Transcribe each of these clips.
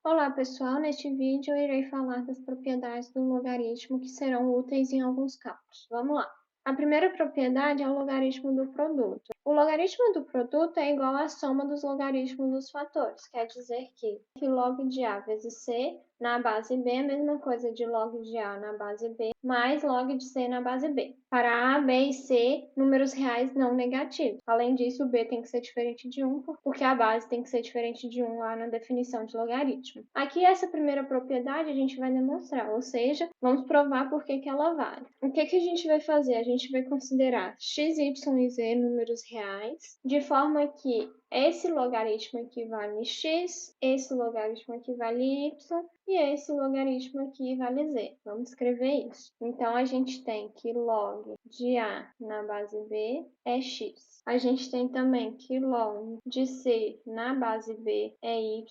Olá pessoal, neste vídeo eu irei falar das propriedades do logaritmo que serão úteis em alguns cálculos. Vamos lá! A primeira propriedade é o logaritmo do produto. O logaritmo do produto é igual à soma dos logaritmos dos fatores, quer dizer que log de A vezes C na base B é a mesma coisa de log de A na base B mais log de C na base B. Para A, B e C, números reais não negativos. Além disso, o B tem que ser diferente de 1, porque a base tem que ser diferente de 1 lá na definição de logaritmo. Aqui, essa primeira propriedade a gente vai demonstrar, ou seja, vamos provar por que ela vale. O que a gente vai fazer? A gente vai considerar x, y e z números reais, de forma que esse logaritmo equivale x, esse logaritmo equivale y e esse logaritmo aqui vale z. Vamos escrever isso. Então, a gente tem que log de A na base B é x. A gente tem também que log de C na base B é y.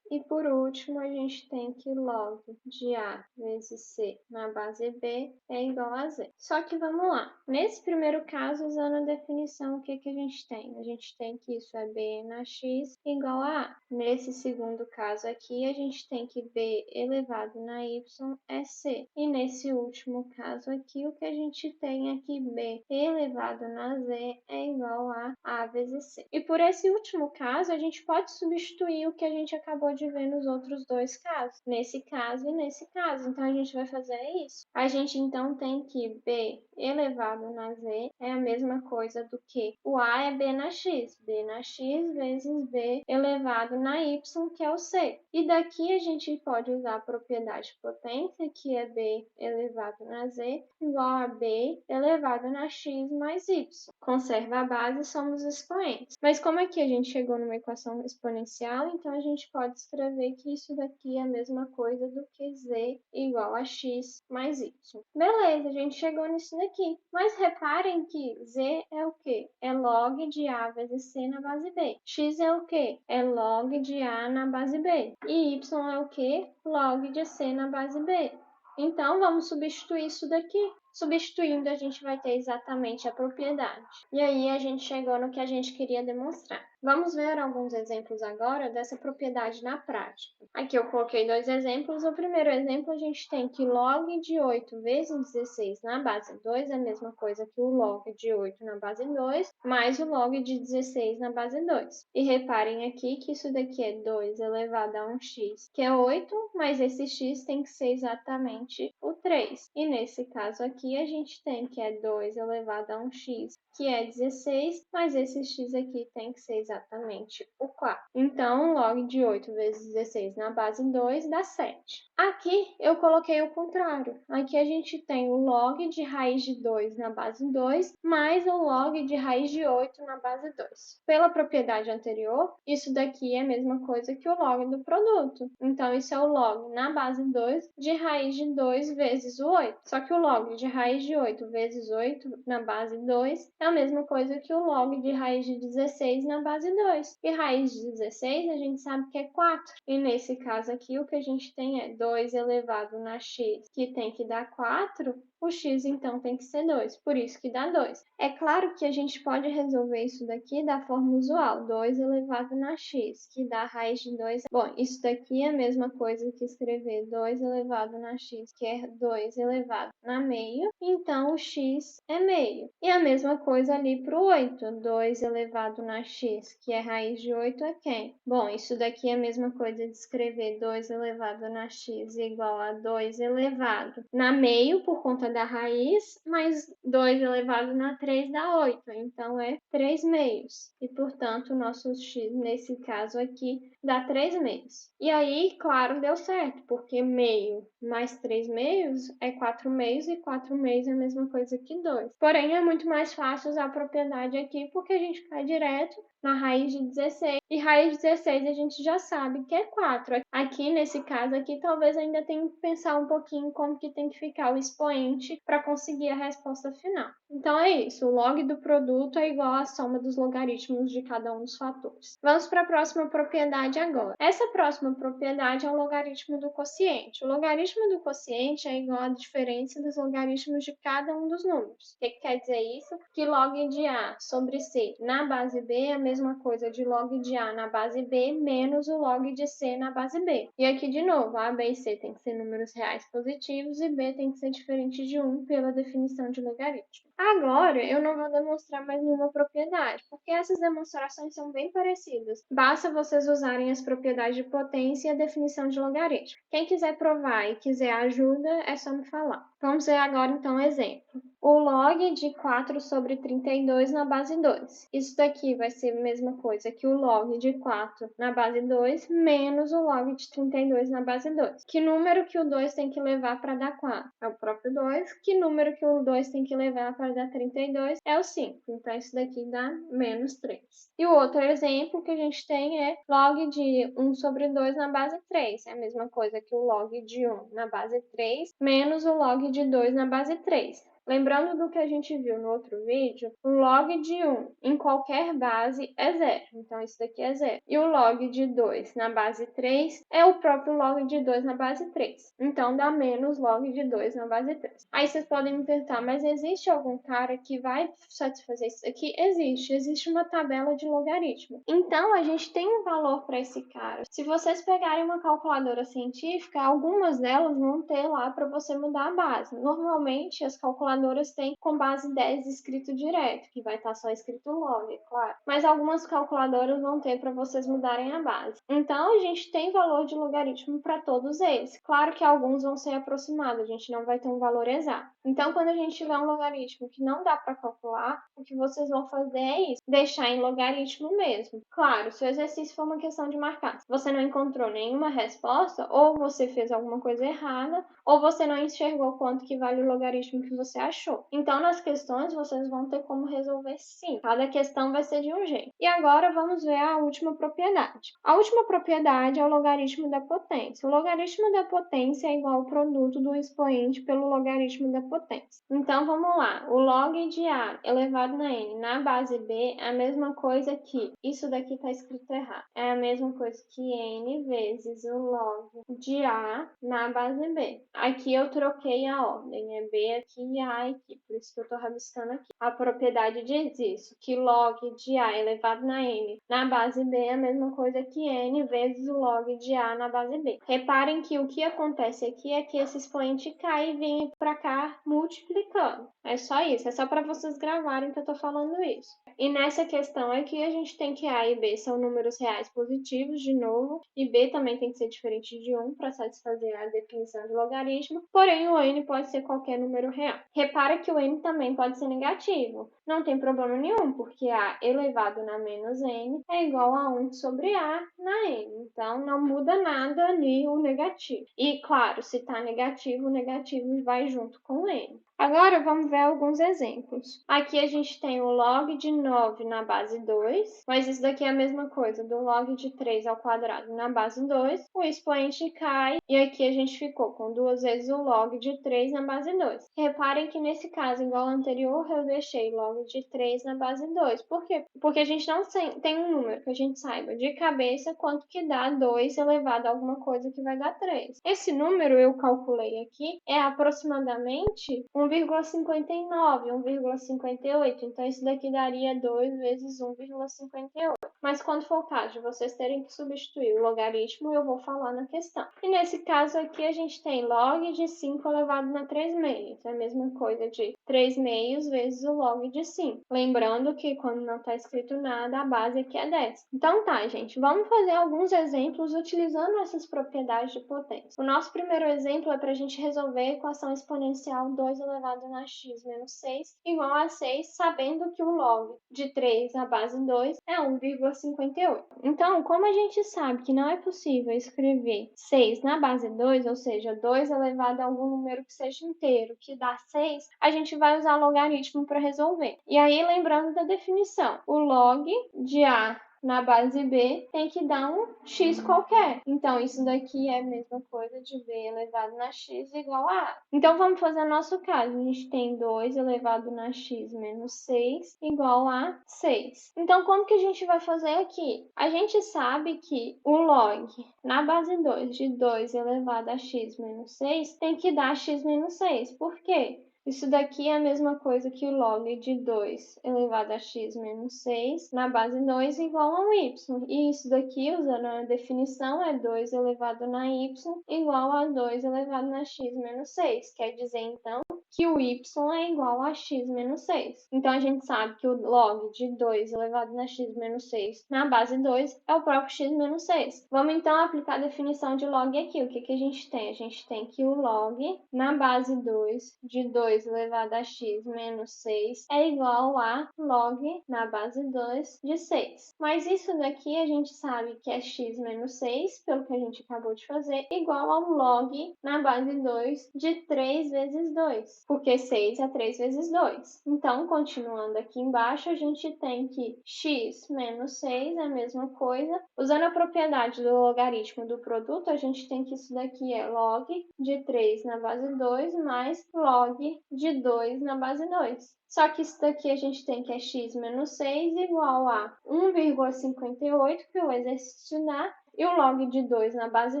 E, por último, a gente tem que log de A vezes C na base B é igual a z. Só que vamos lá. Nesse primeiro caso, usando a definição, o que a gente tem? A gente tem que isso é B na x igual a A. Nesse segundo caso aqui, a gente tem que B elevado na y é C. E nesse último caso aqui, o que a gente tem é que B elevado na z é igual a A vezes C. E por esse último caso, a gente pode substituir o que a gente acabou de ver nos outros dois casos. Nesse caso e nesse caso. Então, a gente vai fazer isso. A gente, então, tem que B elevado na z é a mesma coisa do que o A é B na x. B na x vezes B elevado na y, que é o C. E daqui a gente pode usar a propriedade potência, que é B elevado na z, igual a B elevado na x mais y. Conserva a base, somos expoentes. Mas como aqui a gente chegou numa equação exponencial, então a gente pode escrever que isso daqui é a mesma coisa do que z igual a x mais y. Beleza, a gente chegou nisso daqui. Mas reparem que z é o quê? É log de A vezes C na base B. X é o quê? É log de A na base B. E y é o quê? Log de C na base B. Então, vamos substituir isso daqui. Substituindo, a gente vai ter exatamente a propriedade. E aí, a gente chegou no que a gente queria demonstrar. Vamos ver alguns exemplos agora dessa propriedade na prática. Aqui eu coloquei dois exemplos. O primeiro exemplo, a gente tem que log de 8 vezes 16 na base 2 é a mesma coisa que o log de 8 na base 2, mais o log de 16 na base 2. E reparem aqui que isso daqui é 2 elevado a 1x, que é 8, mas esse x tem que ser exatamente o 3. E nesse caso aqui, a gente tem que é 2 elevado a 1x, que é 16, mas esse x aqui tem que ser exatamente o 4. Então, log de 8 vezes 16 na base 2 dá 7. Aqui eu coloquei o contrário. Aqui a gente tem o log de raiz de 2 na base 2 mais o log de raiz de 8 na base 2. Pela propriedade anterior, isso daqui é a mesma coisa que o log do produto. Então, isso é o log na base 2 de raiz de 2 vezes o 8. Só que o log de raiz de 8 vezes 8 na base 2 é a mesma coisa que o log de raiz de 16 na base 2. E raiz de 16 a gente sabe que é 4. E nesse caso aqui, o que a gente tem é 2 elevado na x, que tem que dar 4. O x, então, tem que ser 2, por isso que dá 2. É claro que a gente pode resolver isso daqui da forma usual, 2 elevado na x, que dá raiz de 2. Bom, isso daqui é a mesma coisa que escrever 2 elevado na x, que é 2 elevado na meio, então o x é meio. E a mesma coisa ali para o 8, 2 elevado na x, que é raiz de 8 é quem? Bom, isso daqui é a mesma coisa de escrever 2 elevado na x igual a 2 elevado na meio, por conta da raiz, mais 2 elevado na 3 dá 8. Então, é 3 meios. E, portanto, o nosso x, nesse caso aqui, dá 3 meios. E aí, claro, deu certo, porque meio mais 3 meios é 4 meios, e 4 meios é a mesma coisa que 2. Porém, é muito mais fácil usar a propriedade aqui, porque a gente cai direto na raiz de 16. E raiz de 16 a gente já sabe que é 4. Aqui, nesse caso aqui, talvez ainda tenha que pensar um pouquinho como que tem que ficar o expoente para conseguir a resposta final. Então, é isso. O log do produto é igual à soma dos logaritmos de cada um dos fatores. Vamos para a próxima propriedade agora. Essa próxima propriedade é o logaritmo do quociente. O logaritmo do quociente é igual à diferença dos logaritmos de cada um dos números. O que quer dizer isso? Que log de A sobre C na base B é a mesma coisa de log de A na base B menos o log de C na base B. E aqui, de novo, A, B e C tem que ser números reais positivos e B tem que ser diferente de 1 pela definição de logaritmo. Agora, eu não vou demonstrar mais nenhuma propriedade, porque essas demonstrações são bem parecidas. Basta vocês usarem as propriedades de potência e a definição de logaritmo. Quem quiser provar e quiser ajuda, é só me falar. Vamos ver agora, então, um exemplo. O log de 4 sobre 32 na base 2. Isso daqui vai ser a mesma coisa que o log de 4 na base 2 menos o log de 32 na base 2. Que número que o 2 tem que levar para dar 4? É o próprio 2. Que número que o 2 tem que levar para dar 32? É o 5. Então, isso daqui dá menos 3. E o outro exemplo que a gente tem é log de 1 sobre 2 na base 3. É a mesma coisa que o log de 1 na base 3 menos o log de 2 na base 3. Lembrando do que a gente viu no outro vídeo, o log de 1 em qualquer base é 0. Então, isso daqui é 0. E o log de 2 na base 3 é o próprio log de 2 na base 3. Então, dá menos log de 2 na base 3. Aí vocês podem me perguntar, mas existe algum cara que vai satisfazer isso aqui? Existe. Existe uma tabela de logaritmo. Então, a gente tem um valor para esse cara. Se vocês pegarem uma calculadora científica, algumas delas vão ter lá para você mudar a base. Normalmente, as calculadoras têm com base 10 escrito direto, que vai estar só escrito log, é claro. Mas algumas calculadoras vão ter para vocês mudarem a base. Então, a gente tem valor de logaritmo para todos eles. Claro que alguns vão ser aproximados, a gente não vai ter um valor exato. Então, quando a gente tiver um logaritmo que não dá para calcular, o que vocês vão fazer é isso, deixar em logaritmo mesmo. Claro, se o exercício for uma questão de marcar, se você não encontrou nenhuma resposta, ou você fez alguma coisa errada, ou você não enxergou quanto que vale o logaritmo que você achou. Então, nas questões, vocês vão ter como resolver sim. Cada questão vai ser de um jeito. E agora, vamos ver a última propriedade. A última propriedade é o logaritmo da potência. O logaritmo da potência é igual ao produto do expoente pelo logaritmo da potência. Então, vamos lá. O log de A elevado na n na base B é a mesma coisa que... Isso daqui está escrito errado. É a mesma coisa que n vezes o log de A na base B. Aqui eu troquei a ordem. É B aqui e A aqui. Por isso que eu estou rabiscando aqui. A propriedade diz isso. Que log de A elevado na n na base B é a mesma coisa que n vezes o log de A na base B. Reparem que o que acontece aqui é que esse expoente cai e vem para cá multiplicando. É só isso, é só para vocês gravarem que eu estou falando isso. E nessa questão aqui a gente tem que A e B são números reais positivos, de novo, e B também tem que ser diferente de 1 para satisfazer a definição de logaritmo, porém o n pode ser qualquer número real. Repara que o n também pode ser negativo. Não tem problema nenhum, porque A elevado na menos n é igual a 1 sobre A na n. Então, não muda nada ali o negativo. E, claro, se está negativo, o negativo vai junto com o n. Agora, vamos ver alguns exemplos. Aqui a gente tem o log de 9 na base 2, mas isso daqui é a mesma coisa, do log de 3 ao quadrado na base 2, o expoente cai, e aqui a gente ficou com 2 vezes o log de 3 na base 2. Reparem que nesse caso, igual ao anterior, eu deixei log de 3 na base 2. Por quê? Porque a gente não tem um número que a gente saiba de cabeça quanto que dá 2 elevado a alguma coisa que vai dar 3. Esse número eu calculei aqui é aproximadamente 1,59, 1,58. Então, isso daqui daria 2 vezes 1,58. Mas quando for o caso de vocês terem que substituir o logaritmo, eu vou falar na questão. E nesse caso aqui, a gente tem log de 5 elevado na 3 meios. É a mesma coisa de 3 meios vezes o log de 5. Lembrando que quando não está escrito nada, a base aqui é 10. Então tá, gente, vamos fazer alguns exemplos utilizando essas propriedades de potência. O nosso primeiro exemplo é para a gente resolver a equação exponencial 2 elevado na x menos 6 igual a 6, sabendo que o log de 3 à base 2 é 1,58. Então, como a gente sabe que não é possível escrever 6 na base 2, ou seja, 2 elevado a algum número que seja inteiro, que dá 6, a gente vai usar logaritmo para resolver. E aí, lembrando da definição, o log de A na base B tem que dar um x qualquer. Então, isso daqui é a mesma coisa de b elevado na x igual a A. Então, vamos fazer o nosso caso. A gente tem 2 elevado na x menos 6 igual a 6. Então, como que a gente vai fazer aqui? A gente sabe que o log na base 2 de 2 elevado a x menos 6 tem que dar x menos 6. Por quê? Isso daqui é a mesma coisa que o log de 2 elevado a x menos 6 na base 2 igual a um y. E isso daqui, usando a definição, é 2 elevado na y igual a 2 elevado na x menos 6. Quer dizer, então, que o y é igual a x menos 6. Então, a gente sabe que o log de 2 elevado na x menos 6 na base 2 é o próprio x menos 6. Vamos, então, aplicar a definição de log aqui. O que a gente tem? A gente tem que o log na base 2 de 2 elevado a x menos 6 é igual a log na base 2 de 6. Mas isso daqui a gente sabe que é x menos 6, pelo que a gente acabou de fazer, igual ao log na base 2 de 3 vezes 2, porque 6 é 3 vezes 2. Então, continuando aqui embaixo, a gente tem que x menos 6 é a mesma coisa. Usando a propriedade do logaritmo do produto, a gente tem que isso daqui é log de 3 na base 2 mais log de 2 na base 2. Só que isso daqui a gente tem que é x menos 6 igual a 1,58, que o exercício dá, e o log de 2 na base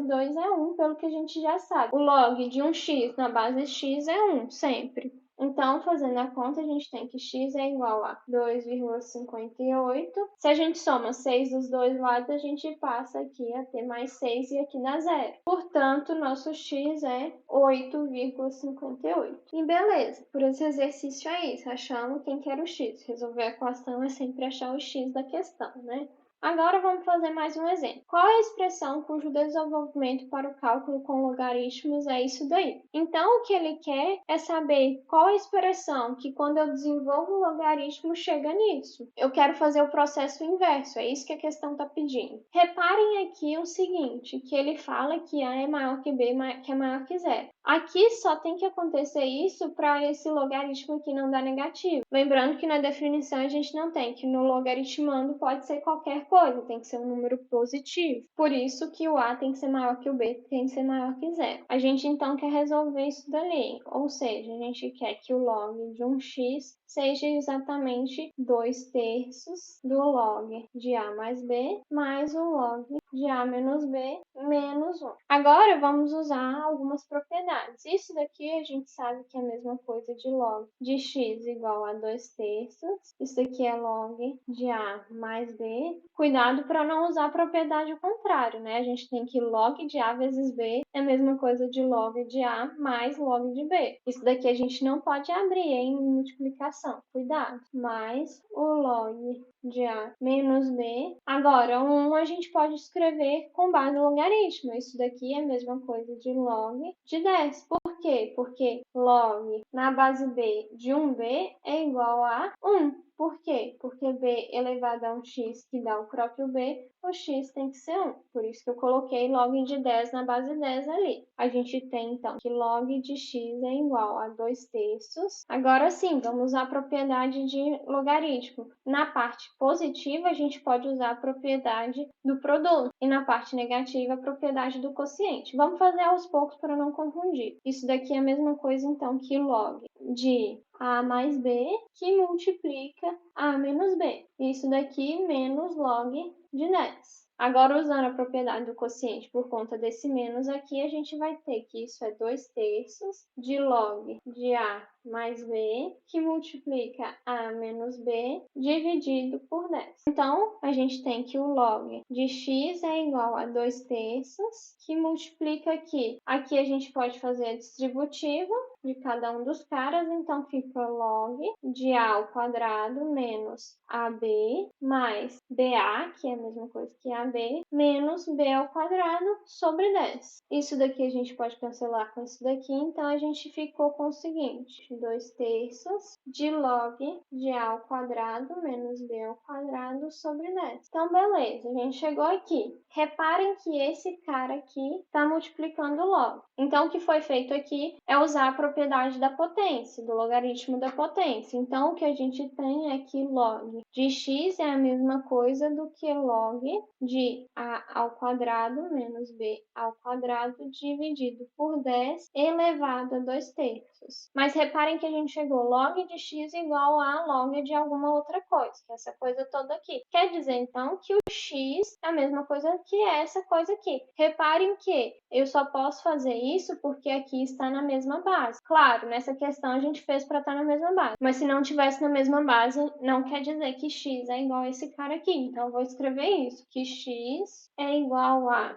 2 é 1, pelo que a gente já sabe. O log de um x na base x é 1, sempre. Então, fazendo a conta, a gente tem que x é igual a 2,58. Se a gente soma 6 dos dois lados, a gente passa aqui a ter mais 6 e aqui dá zero. Portanto, nosso x é 8,58. E beleza, por esse exercício é isso, achando quem quer o x. Resolver a equação é sempre achar o x da questão, né? Agora vamos fazer mais um exemplo. Qual é a expressão cujo desenvolvimento para o cálculo com logaritmos é isso daí? Então, o que ele quer é saber qual a expressão que, quando eu desenvolvo o logaritmo, chega nisso. Eu quero fazer o processo inverso, é isso que a questão está pedindo. Reparem aqui o seguinte, que ele fala que A é maior que B, que é maior que zero. Aqui só tem que acontecer isso para esse logaritmo aqui não dar negativo. Lembrando que na definição a gente não tem, que no logaritmando pode ser qualquer coisa, tem que ser um número positivo. Por isso que o A tem que ser maior que o B, tem que ser maior que zero. A gente então quer resolver isso dali, ou seja, a gente quer que o log de um x seja exatamente 2/3 do log de A mais B, mais o log de A menos B menos 1. Agora vamos usar algumas propriedades. Isso daqui a gente sabe que é a mesma coisa de log de x igual a 2/3. Isso aqui é log de A mais B. Cuidado para não usar a propriedade ao contrário, né? A gente tem que log de A vezes B é a mesma coisa de log de A mais log de B. Isso daqui a gente não pode abrir em multiplicação. Cuidado. Mais o log de A menos B. Agora, 1 a gente pode escrever com base no logaritmo. Isso daqui é a mesma coisa de log de 10. Por quê? Porque log na base B de 1b é igual a 1. Por quê? Porque b elevado a um x, que dá o próprio b, o x tem que ser 1. Por isso que eu coloquei log de 10 na base 10 ali. A gente tem, então, que log de x é igual a 2/3. Agora sim, vamos usar a propriedade de logaritmo. Na parte positiva, a gente pode usar a propriedade do produto. E na parte negativa, a propriedade do quociente. Vamos fazer aos poucos para não confundir. Isso daqui é a mesma coisa, então, que log de A mais B, que multiplica A menos B. Isso daqui menos log de 10. Agora, usando a propriedade do quociente por conta desse menos aqui, a gente vai ter que isso é 2/3 de log de A mais B, que multiplica A menos B, dividido por 10. Então, a gente tem que o log de x é igual a 2/3, que multiplica aqui. Aqui a gente pode fazer a distributiva de cada um dos caras, então fica log de A ao quadrado menos AB mais BA, que é a mesma coisa que AB, menos B ao quadrado sobre 10. Isso daqui a gente pode cancelar com isso daqui, então a gente ficou com o seguinte, 2/3 de log de A ao quadrado menos B ao quadrado sobre 10. Então, beleza, a gente chegou aqui. Reparem que esse cara aqui está multiplicando log. Então, o que foi feito aqui é usar a propriedade da potência, do logaritmo da potência. Então, o que a gente tem é que log de x é a mesma coisa do que log de A ao quadrado menos B ao quadrado dividido por 10 elevado a 2/3. Mas reparem reparem que a gente chegou log de x igual a log de alguma outra coisa, que é essa coisa toda aqui. Quer dizer, então, que o x é a mesma coisa que essa coisa aqui. Reparem que eu só posso fazer isso porque aqui está na mesma base. Claro, nessa questão a gente fez para estar na mesma base, mas se não tivesse na mesma base, não quer dizer que x é igual a esse cara aqui. Então, eu vou escrever isso, que x é igual a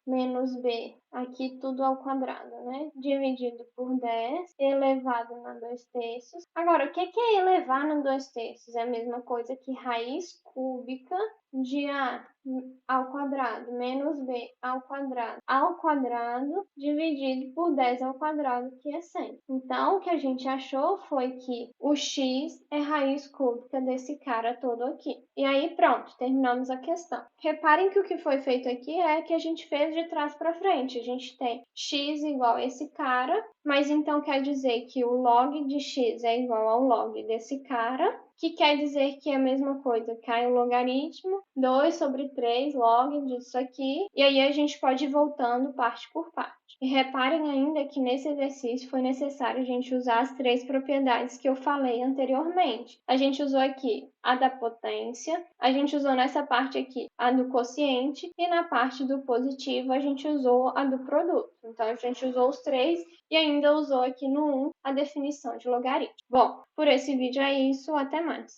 menos b, aqui tudo ao quadrado, né? Dividido por 10, elevado na 2/3. Agora, o que é elevar na 2/3? É a mesma coisa que raiz cúbica de a ao quadrado menos b ao quadrado dividido por 10 ao quadrado, que é 100. Então, o que a gente achou foi que o x é raiz cúbica desse cara todo aqui. E aí, pronto, terminamos a questão. Reparem que o que foi feito aqui é que a gente fez de trás para frente. A gente tem x igual a esse cara, mas então quer dizer que o log de x é igual ao log desse cara, que quer dizer que é a mesma coisa, cai o logaritmo, 2/3 log disso aqui, e aí a gente pode ir voltando parte por parte. E reparem ainda que nesse exercício foi necessário a gente usar as 3 propriedades que eu falei anteriormente. A gente usou aqui a da potência, a gente usou nessa parte aqui a do quociente, e na parte do positivo a gente usou a do produto. Então, a gente usou os 3 e ainda usou aqui no 1 a definição de logaritmo. Bom, por esse vídeo é isso, até mais!